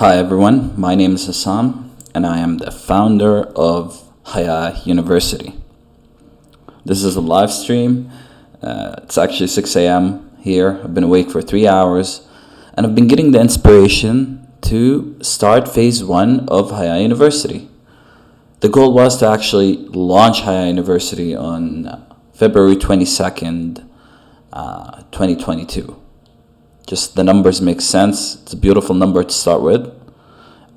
Hi everyone, my name is Hassan and I am the founder of Hayah University. This is a live stream. It's actually 6 a.m. here. I've been awake for 3 hours and I've been getting the inspiration to start phase 1 of Hayah University. The goal was to actually launch Hayah University on February 22nd, 2022. Just the numbers make sense. It's a beautiful number to start with.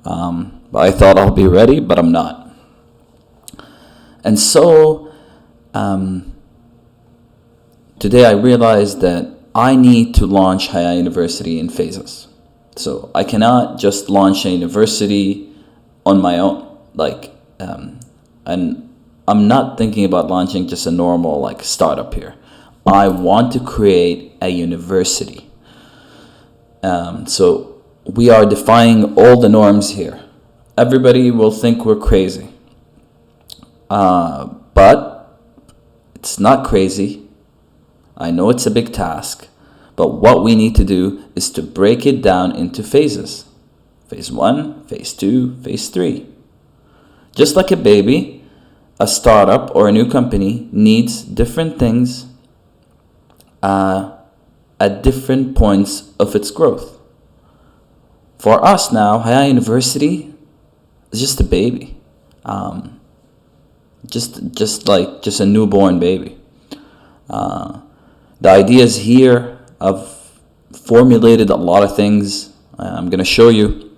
But I thought I'll be ready, but I'm not. And so today I realized that I need to launch Hayah University in phases. So I cannot just launch a university on my own. And I'm not thinking about launching just a normal startup here. I want to create a university. So we are defying all the norms here. Everybody will think we're crazy. But it's not crazy. I know it's a big task. But what we need to do is to break it down into phases. Phase 1, phase 2, phase 3. Just like a baby, a startup or a new company needs different things at different points of its growth. For us now, Hayah University is just a baby, just a newborn baby. The ideas here, I've formulated a lot of things. I'm gonna show you,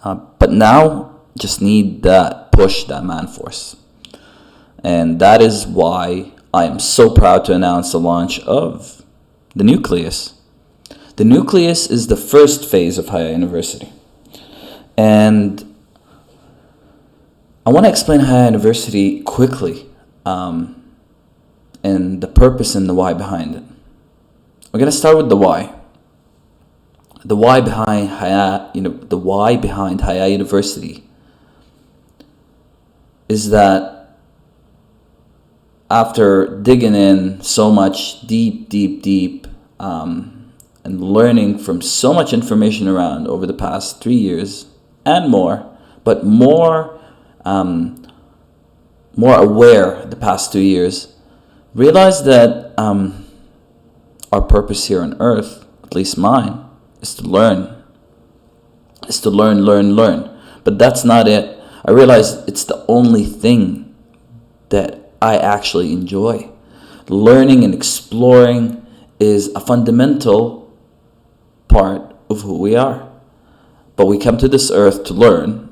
but now just need that push, that man force, and that is why I am so proud to announce the launch of the nucleus. The nucleus is the first phase of Hayah University. And I want to explain Hayah University quickly, and the purpose and the why behind it. We're going to start with the why. The why behind Hayah University is that after digging in so much deep, and learning from so much information around over the past 3 years and more, but more aware the past 2 years, realized that our purpose here on earth, at least mine, is to learn. Is to learn. But that's not it. I realized it's the only thing that I actually enjoy. Learning and exploring is a fundamental part of who we are. But we come to this earth to learn,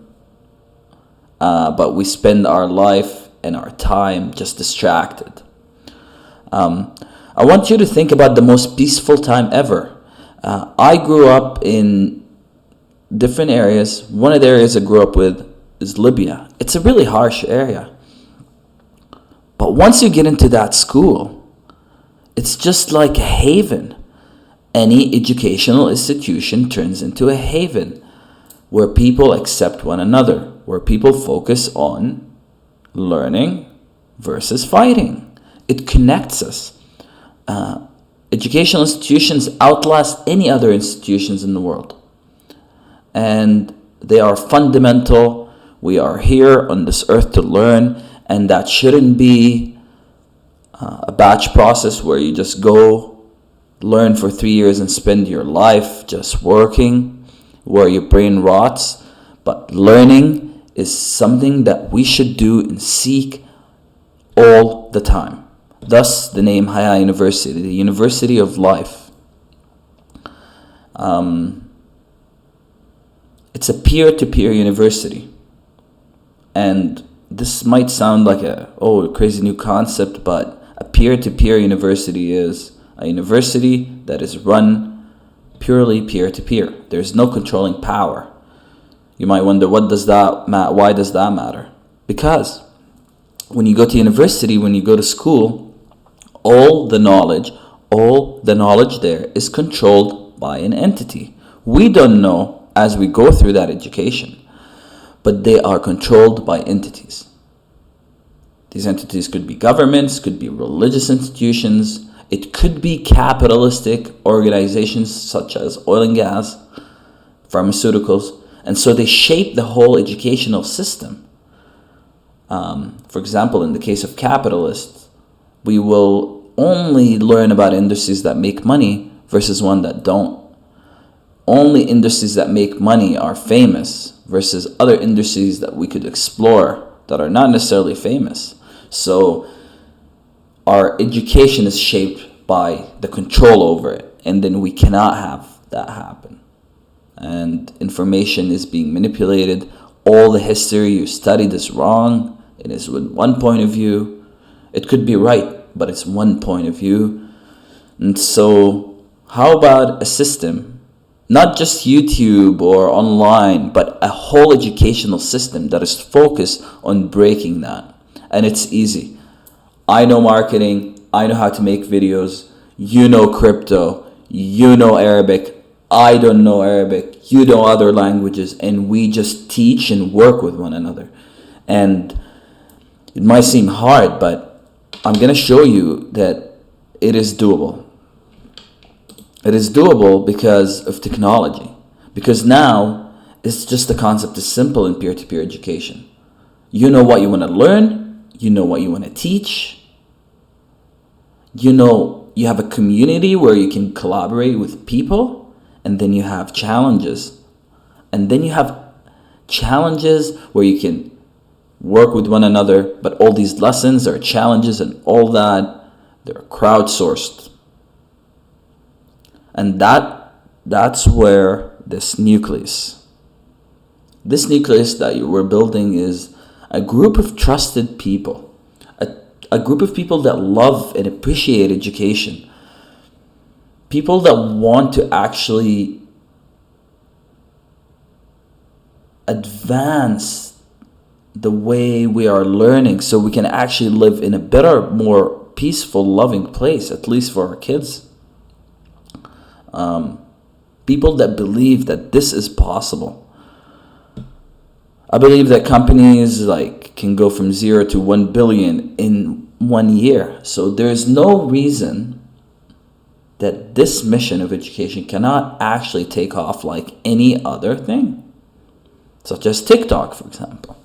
but we spend our life and our time just distracted. I want you to think about the most peaceful time ever. I grew up in different areas. One of the areas I grew up with is Libya. It's a really harsh area. But once you get into that school, it's just like a haven. Any educational institution turns into a haven where people accept one another, where people focus on learning versus fighting. It connects us. Educational institutions outlast any other institutions in the world. And they are fundamental. We are here on this earth to learn, and that shouldn't be a batch process where you just go learn for 3 years and spend your life just working, where your brain rots. But learning is something that we should do and seek all the time. Thus the name Hayah University, the University of Life. It's a peer-to-peer university. And this might sound like a crazy new concept, but a peer-to-peer university is a university that is run purely peer-to-peer. There's no controlling power. You might wonder, why does that matter? Because when you go to university, when you go to school, all the knowledge there is controlled by an entity. We don't know as we go through that education, but they are controlled by entities. These entities could be governments, could be religious institutions, it could be capitalistic organizations such as oil and gas, pharmaceuticals. And so they shape the whole educational system. For example, in the case of capitalists, we will only learn about industries that make money versus one that don't. Only industries that make money are famous versus other industries that we could explore that are not necessarily famous. So our education is shaped by the control over it, and then we cannot have that happen. And information is being manipulated. All the history you studied is wrong. It is with one point of view. It could be right, but it's one point of view. And so how about a system, not just YouTube or online, but a whole educational system that is focused on breaking that? And it's easy. I know marketing. I know how to make videos. You know crypto. You know Arabic. I don't know Arabic. You know other languages. And we just teach and work with one another. And it might seem hard, but I'm going to show you that it is doable. It is doable because of technology. Because now, it's just the concept is simple in peer-to-peer education. You know what you want to learn. You know what you want to teach. You know you have a community where you can collaborate with people. And then you have challenges. And then you have challenges where you can work with one another. But all these lessons or challenges and all that, they're crowdsourced. And that's where this nucleus that we're building is a group of trusted people, a group of people that love and appreciate education, people that want to actually advance the way we are learning so we can actually live in a better, more peaceful, loving place, at least for our kids. People that believe that this is possible. I believe that companies can go from 0 to 1 billion in 1 year. So there's no reason that this mission of education cannot actually take off like any other thing, such as TikTok, for example.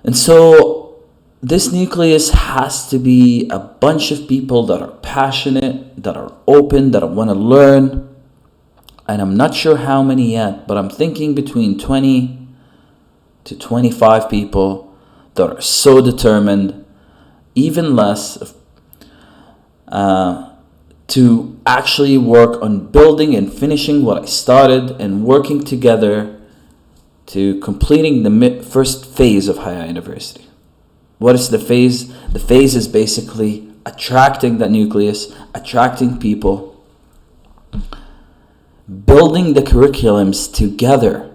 And so this nucleus has to be a bunch of people that are passionate, that are open, that want to learn. And I'm not sure how many yet, but I'm thinking between 20 to 25 people that are so determined, even less, to actually work on building and finishing what I started and working together to completing the first phase of Hayah University. What is the phase? The phase is basically attracting that nucleus, attracting people, building the curriculums together.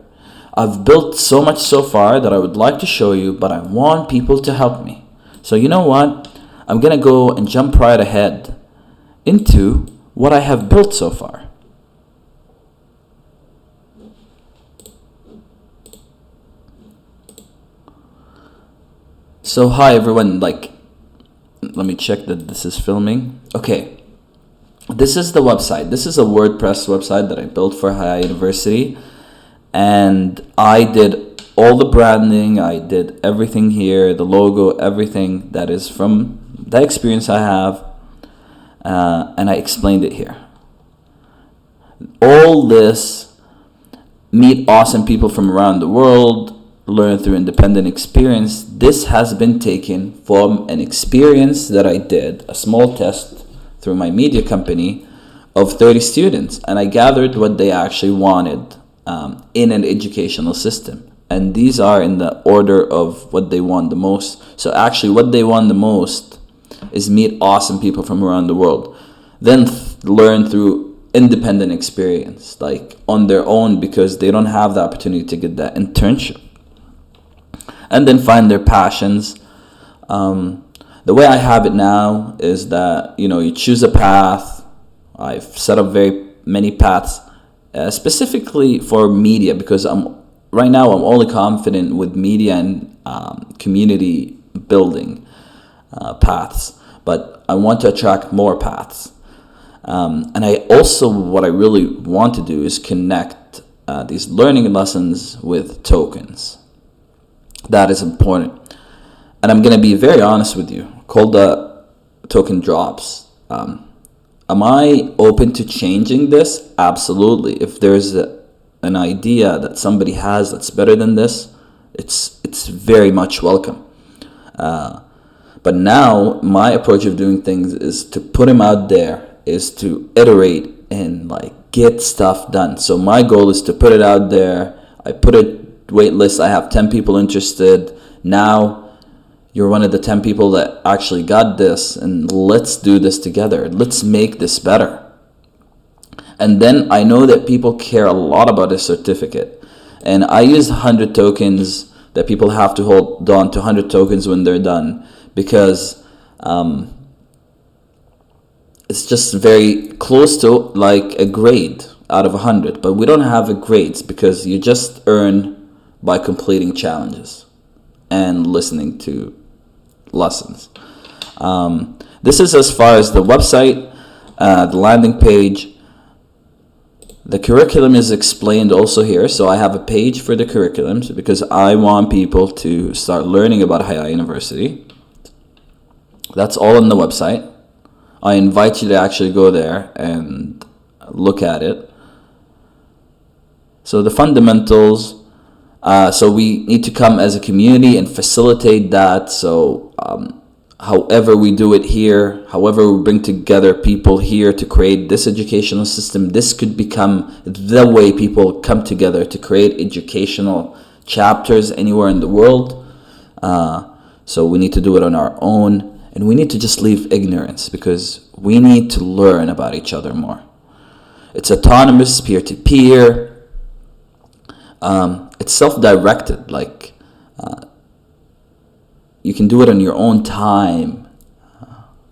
I've built so much so far that I would like to show you, but I want people to help me. So you know what? I'm going to go and jump right ahead into what I have built so far. So hi everyone, let me check that this is filming. Okay, this is the website. This is a WordPress website that I built for Hayah University, and I did all the branding, I did everything here, the logo, everything that is from the experience I have, and I explained it here. All this, meet awesome people from around the world, learn through independent experience. This has been taken from an experience that I did, a small test through my media company of 30 students, and I gathered what they actually wanted in an educational system. And these are in the order of what they want the most. So actually what they want the most is meet awesome people from around the world, then learn through independent experience, on their own, because they don't have the opportunity to get that internship, and then find their passions. The way I have it now is that you choose a path. I've set up very many paths specifically for media, because right now I'm only confident with media and community building paths, but I want to attract more paths. And I also, what I really want to do is connect these learning lessons with tokens. That is important. And I'm going to be very honest with you. Called the token drops. Am I open to changing this? Absolutely. If there's an idea that somebody has that's better than this, it's very much welcome. But now my approach of doing things is to put them out there, is to iterate and get stuff done. So my goal is to put it out there. I put a wait list. I have 10 people interested. Now you're one of the 10 people that actually got this, and let's do this together. Let's make this better. And then I know that people care a lot about a certificate. And I use 100 tokens, that people have to hold on to 100 tokens when they're done, because it's just very close to a grade out of 100. But we don't have a grades, because you just earn by completing challenges and listening to lessons. This is as far as the website, the landing page. The curriculum is explained also here. So I have a page for the curriculums, because I want people to start learning about Hayah University. That's all on the website. I invite you to actually go there and look at it. So the fundamentals, so we need to come as a community and facilitate that. So however we do it here, however we bring together people here to create this educational system, this could become the way people come together to create educational chapters anywhere in the world. So we need to do it on our own, and we need to just leave ignorance, because we need to learn about each other more. It's autonomous, peer-to-peer. It's self-directed, you can do it on your own time.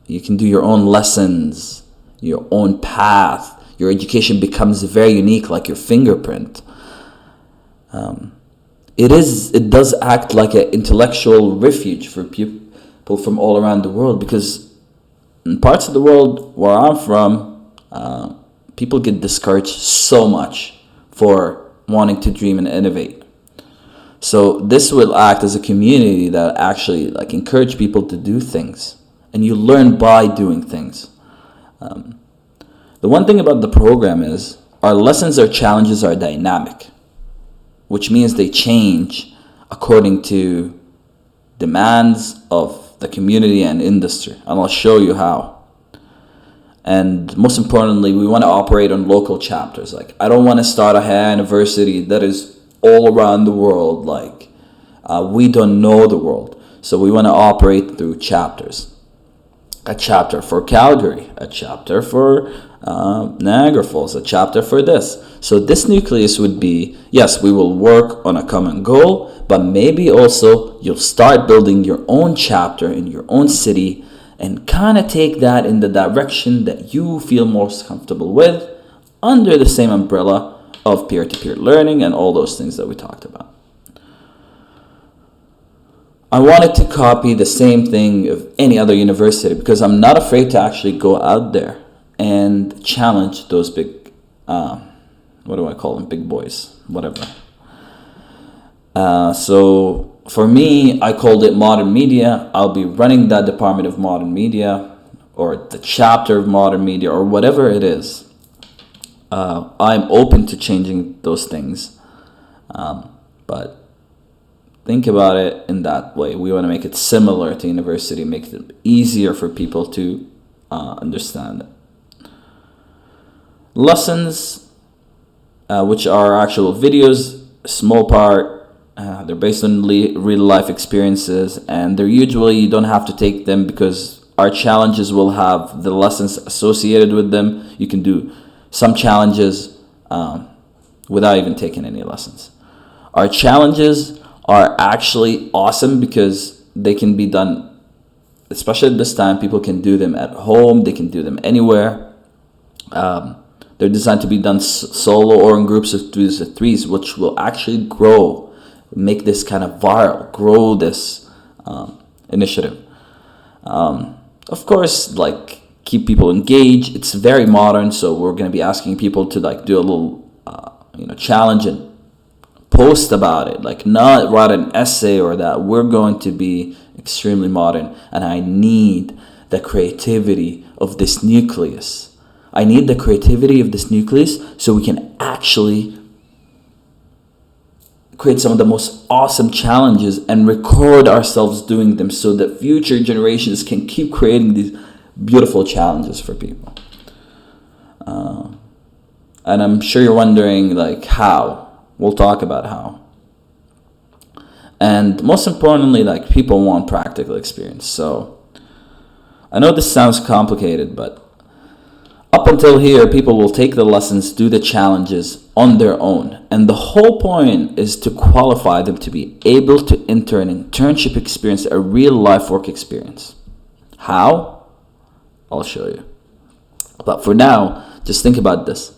You can do your own lessons, your own path. Your education becomes very unique, like your fingerprint. It does act like an intellectual refuge for people from all around the world, because in parts of the world where I'm from, people get discouraged so much for wanting to dream and innovate. So this will act as a community that actually encourage people to do things, and you learn by doing things. The one thing about the program is our lessons or challenges are dynamic, which means they change according to demands of the community and industry, and I'll show you how. And most importantly, we want to operate on local chapters. I don't want to start a Hayah University that is all around the world. We don't know the world, so we want to operate through chapters. A chapter for Calgary, a chapter for Niagara Falls, a chapter for this. So this nucleus would be, yes, we will work on a common goal, but maybe also you'll start building your own chapter in your own city, and kind of take that in the direction that you feel most comfortable with, under the same umbrella of peer-to-peer learning and all those things that we talked about. I wanted to copy the same thing of any other university, because I'm not afraid to actually go out there and challenge those big, what do I call them? Big boys, whatever. So for me, I called it modern media. I'll be running that department of modern media, or the chapter of modern media, or whatever it is. I'm open to changing those things, but think about it in that way. We want to make it similar to university, make it easier for people to understand it. Lessons, which are actual videos, small part. They're based on real life experiences, and they're usually, you don't have to take them, because our challenges will have the lessons associated with them. You can do some challenges without even taking any lessons. Our challenges are actually awesome, because they can be done, especially at this time, people can do them at home, they can do them anywhere. They're designed to be done solo or in groups of 2 to 3s, which will actually grow, make this kind of viral, grow this initiative. Of course, keep people engaged. It's very modern, so we're going to be asking people to do a little challenge and post about it, like not write an essay or that. We're going to be extremely modern, and I need the creativity of this nucleus. I need the creativity of this nucleus so we can actually create some of the most awesome challenges and record ourselves doing them so that future generations can keep creating these beautiful challenges for people. And I'm sure you're wondering, like, how. We'll talk about how. And most importantly, like, people want practical experience. So I know this sounds complicated, but up until here, people will take the lessons, do the challenges on their own. And the whole point is to qualify them to be able to enter an internship experience, a real life work experience. How? I'll show you. But for now, just think about this.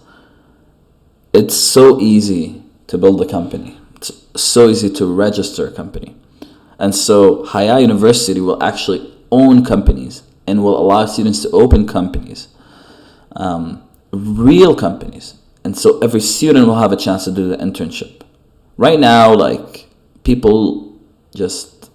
It's so easy to build a company. It's so easy to register a company. And so Hayah University will actually own companies and will allow students to open companies. Real companies. And so every student will have a chance to do the internship. Right now, like, people just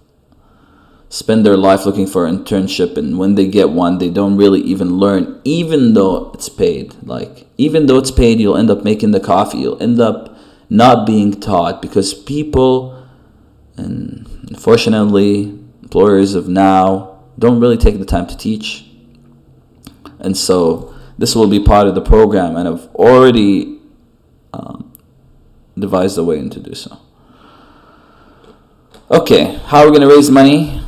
spend their life looking for an internship, and when they get one, they don't really even learn, even though it's paid. Like, even though it's paid, you'll end up making the coffee. You'll end up not being taught because people, and unfortunately, employers of now don't really take the time to teach. And so this will be part of the program, and I've already devised a way to do so. Okay, how are we going to raise money?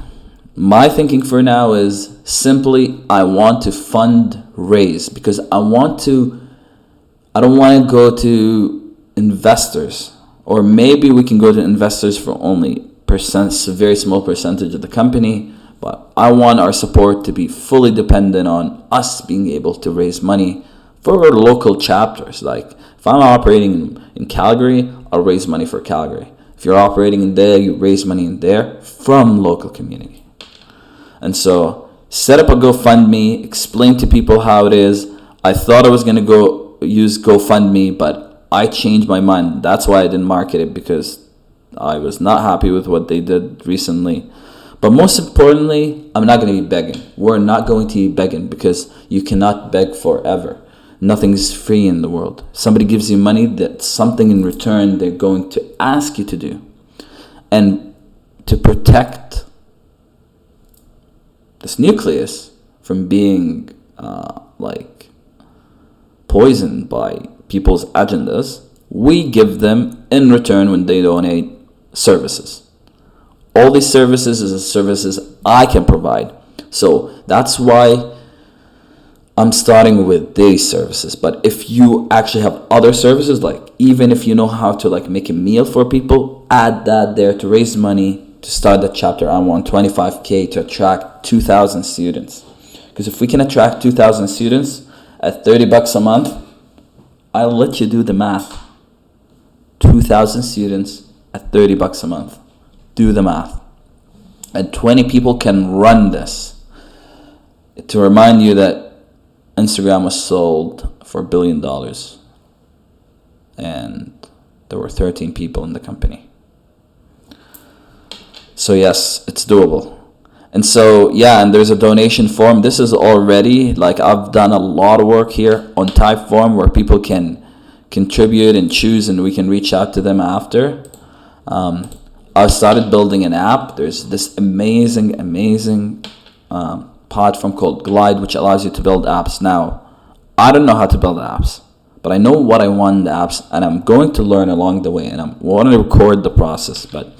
My thinking for now is simply I want to fundraise because I don't want to go to investors, or maybe we can go to investors for only a very small percentage of the company. But I want our support to be fully dependent on us being able to raise money for our local chapters. Like, if I'm operating in Calgary, I'll raise money for Calgary. If you're operating in there, you raise money in there from local community. And so, set up a GoFundMe, explain to people how it is. I thought I was going to go use GoFundMe, but I changed my mind. That's why I didn't market it, because I was not happy with what they did recently. But most importantly, I'm not going to be begging. We're not going to be begging because you cannot beg forever. Nothing is free in the world. Somebody gives you money, that's something in return they're going to ask you to do. And to protect this nucleus from being poisoned by people's agendas, we give them in return when they donate services. All these services is the services I can provide. So that's why I'm starting with these services. But if you actually have other services, like even if you know how to make a meal for people, add that there to raise money to start the chapter. I want 25K to attract 2,000 students. Because if we can attract 2,000 students at $30 a month, I'll let you do the math. 2,000 students at $30 a month. Do the math. And 20 people can run this. To remind you that Instagram was sold for $1 billion. And there were 13 people in the company. So yes, it's doable. And so, yeah, and there's a donation form. This is already, I've done a lot of work here on Typeform where people can contribute and choose, and we can reach out to them after. I started building an app. There's this amazing platform called Glide, which allows you to build apps. Now, I don't know how to build apps, but I know what I want in the apps, and I'm going to learn along the way, and I want to record the process. But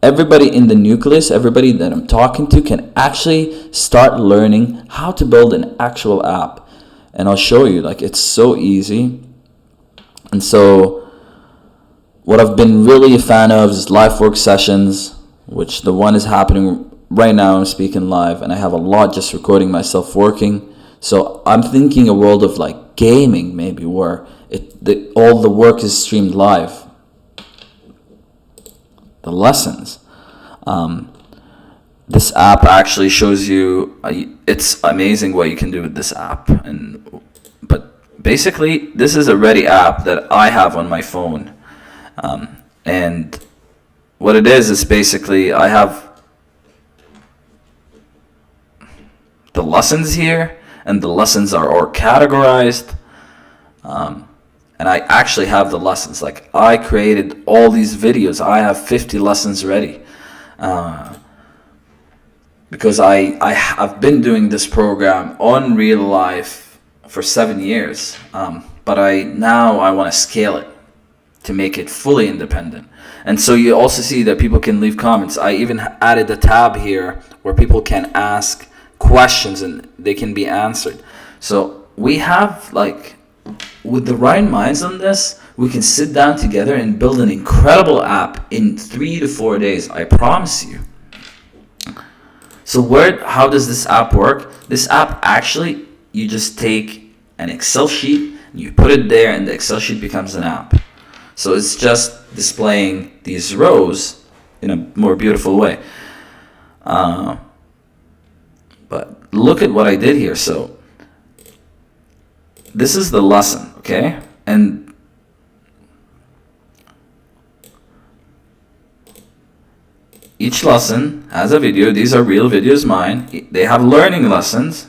everybody in the nucleus, everybody that I'm talking to can actually start learning how to build an actual app. And I'll show you, it's so easy. And so what I've been really a fan of is live work sessions, which the one is happening right now. I'm speaking live, and I have a lot just recording myself working. So I'm thinking a world of gaming, maybe, where all the work is streamed live. The lessons. This app actually shows you. It's amazing what you can do with this app, but basically, this is a ready app that I have on my phone. And what it is basically I have the lessons here, and the lessons are all categorized. And I actually have the lessons. Like, I created all these videos. I have 50 lessons ready. Because I've been doing this program on real life for 7 years. But I want to scale it to make it fully independent. And so you also see that people can leave comments. I even added a tab here where people can ask questions and they can be answered. So we have, like, with the right minds on this, we can sit down together and build an incredible app in 3 to 4 days. I promise you. So how does this app work? This app, actually, you just take an Excel sheet and you put it there, and the Excel sheet becomes an app. So it's just displaying these rows in a more beautiful way. But look at what I did here. So this is the lesson, okay? And each lesson has a video. These are real videos, mine. They have learning lessons.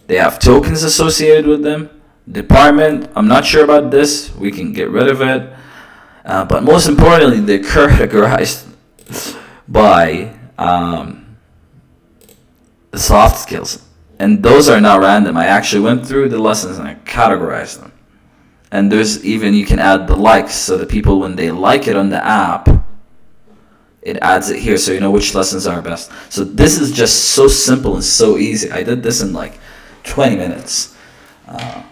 They have tokens associated with them. Department, I'm not sure about this. We can get rid of it. But most importantly, they're categorized by the soft skills. And those are not random. I actually went through the lessons and I categorized them. And there's even, you can add the likes, so that people, when they like it on the app, it adds it here so you know which lessons are best. So this is just so simple and so easy. I did this in like 20 minutes.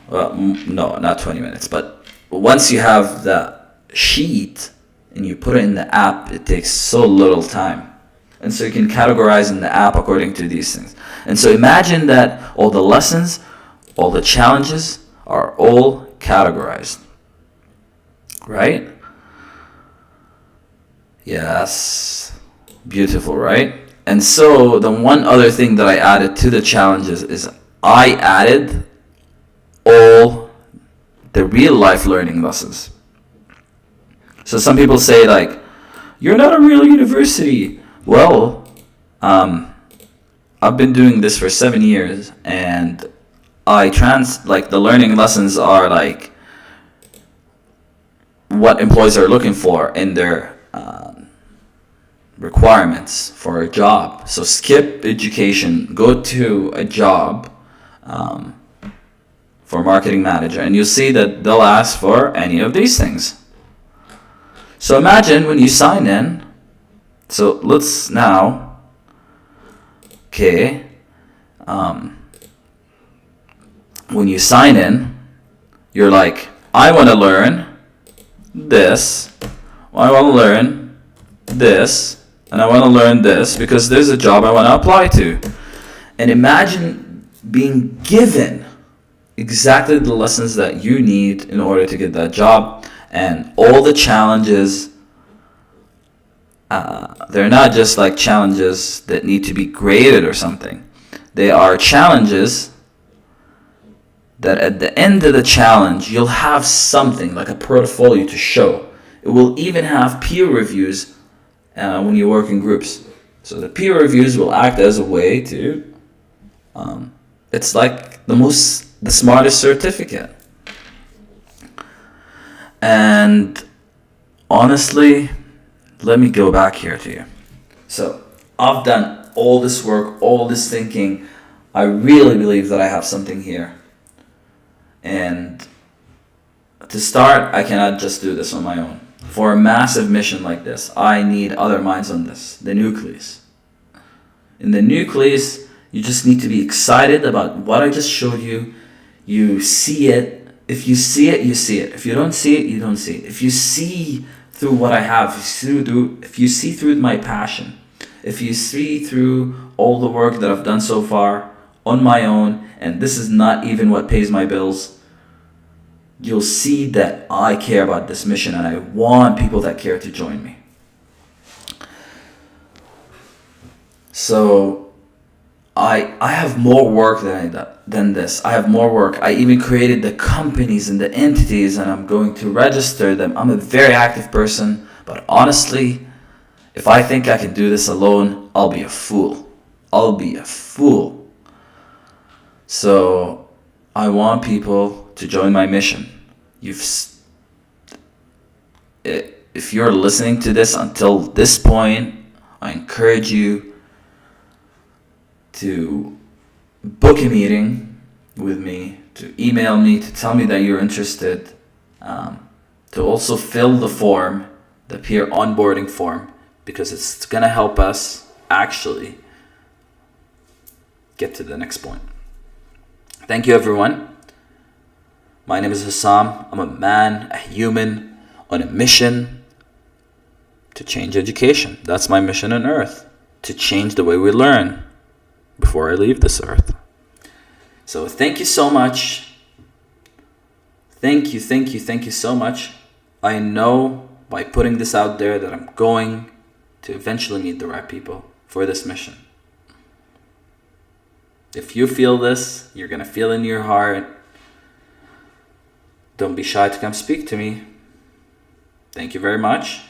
Well, no, not 20 minutes. But once you have the sheet and you put it in the app, it takes so little time. And so you can categorize in the app according to these things. And so imagine that all the lessons, all the challenges are all categorized. Right? Yes. Beautiful, right? And so the one other thing that I added to the challenges is I added all the real life learning lessons. So some people say, like, you're not a real university. Well, I've been doing this for 7 years, and the learning lessons are like what employees are looking for in their requirements for a job. So skip education, go to a job for marketing manager, and you'll see that they'll ask for any of these things. So imagine when you sign in. So let's now, okay, when you sign in, you're like, I want to learn this, I want to learn this, and I want to learn this because there's a job I want to apply to. And imagine being given exactly the lessons that you need in order to get that job, and all the challenges. They're not just like challenges that need to be graded or something. They are challenges that at the end of the challenge, you'll have something like a portfolio to show. It will even have peer reviews when you work in groups. So the peer reviews will act as a way to, it's like the smartest certificate. And honestly, let me go back here to you. So I've done all this work, all this thinking. I really believe that I have something here. And to start, I cannot just do this on my own. For a massive mission like this, I need other minds on this, the nucleus. In the nucleus, you just need to be excited about what I just showed you. You see it. If you see it, you see it. If you don't see it, you don't see it. If you see through what I have, if you see through my passion, if you see through all the work that I've done so far on my own, and this is not even what pays my bills, you'll see that I care about this mission and I want people that care to join me. So I have more work than this. I have more work. I even created the companies and the entities, and I'm going to register them. I'm a very active person, but honestly, if I think I can do this alone, I'll be a fool. I'll be a fool. So I want people to join my mission. If you're listening to this until this point, I encourage you to book a meeting with me, to email me, to tell me that you're interested, to also fill the form, the peer onboarding form, because it's going to help us actually get to the next point. Thank you, everyone. My name is Hassam. I'm a man, a human, on a mission to change education. That's my mission on earth, to change the way we learn before I leave this earth. So thank you so much. Thank you so much. I know by putting this out there that I'm going to eventually meet the right people for this mission. If you feel this, you're going to feel in your heart. Don't be shy to come speak to me. Thank you very much.